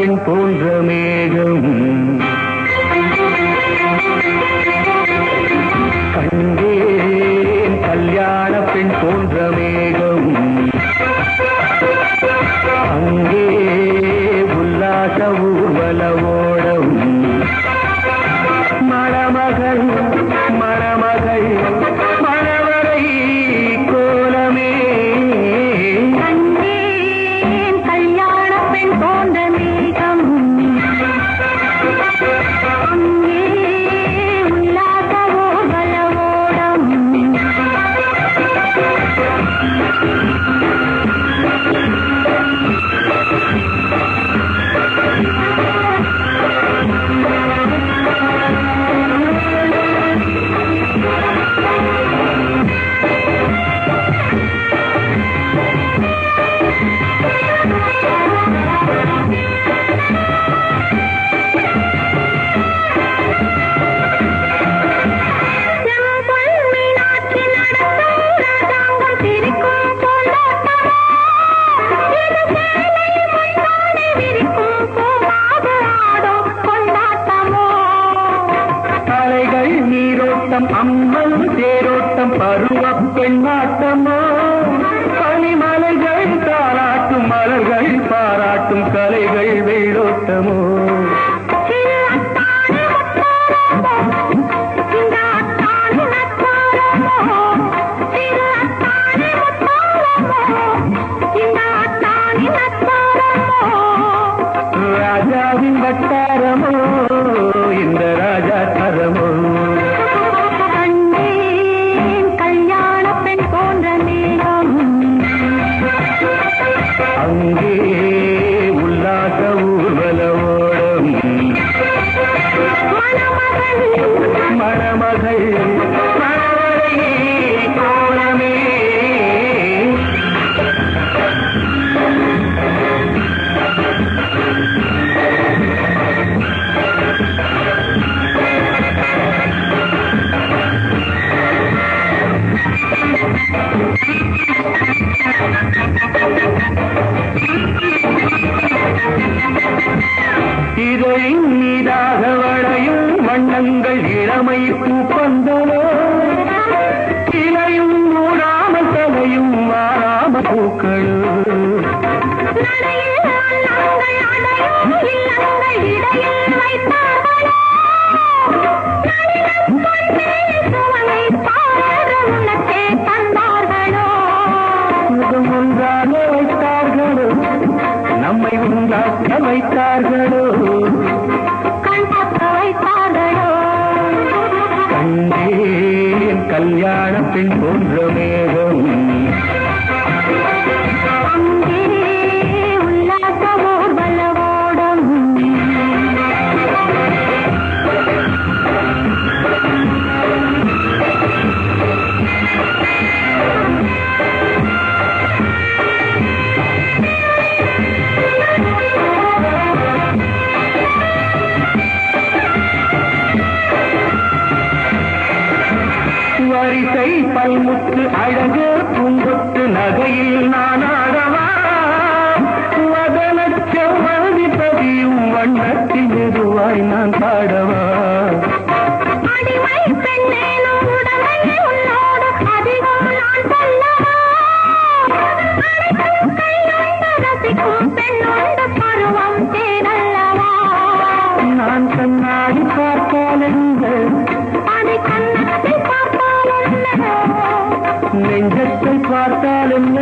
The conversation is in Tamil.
பெண் போன்ற மேகம் கண்டேன் கல்யாண பெண் போன்ற மேகம் அங்கே உல்லாச ஊர்வலவோடம் மணமகள் மணமகள் மணவரை கோலமே கண்டேன் கல்யாண பெண் போன்ற மேகம் அங்கே உல்லாச ஊர்வலவோடம் அம்மன் தேரோட்டம் பருவ பெண்ணாட்டமோ பனிமலைகள் தாராட்டும் மலர்கள் பாராட்டும் கலைகள் வெள்ளோட்டமோ ராஜாவின் வட்டாரமோ இந்த ராஜா தரமோ அங்கே உல்லாச ஊர்வலவோடம் மணமகள் மணவரை கோலமே இதழின் மீதாக வளையும் வண்ணங்கள் இளமை பூப்பந்தலோ இலையும் மூடாமல் தலையும் மாறாம பூக்களோ ஒன்றாக வைத்தார்களோ நம்மை உண்டாக்க வைத்தார்களோ கண்டேன் கல்யாண பெண் போன்ற மேகம் அங்கே உல்லாச ஊர்வலவோடம் வரிசை பல்முத்து அழகு பூங்கொத்து நகையில் நான் ஆடவா வதனச் செவ்வந்தி பதியும் வண்ணத்தில் மெதுவாய் நான் பாடவா நான் கண்ணாடி பார்த்தால் நெஞ்சத்தை பார்த்தால் என்ன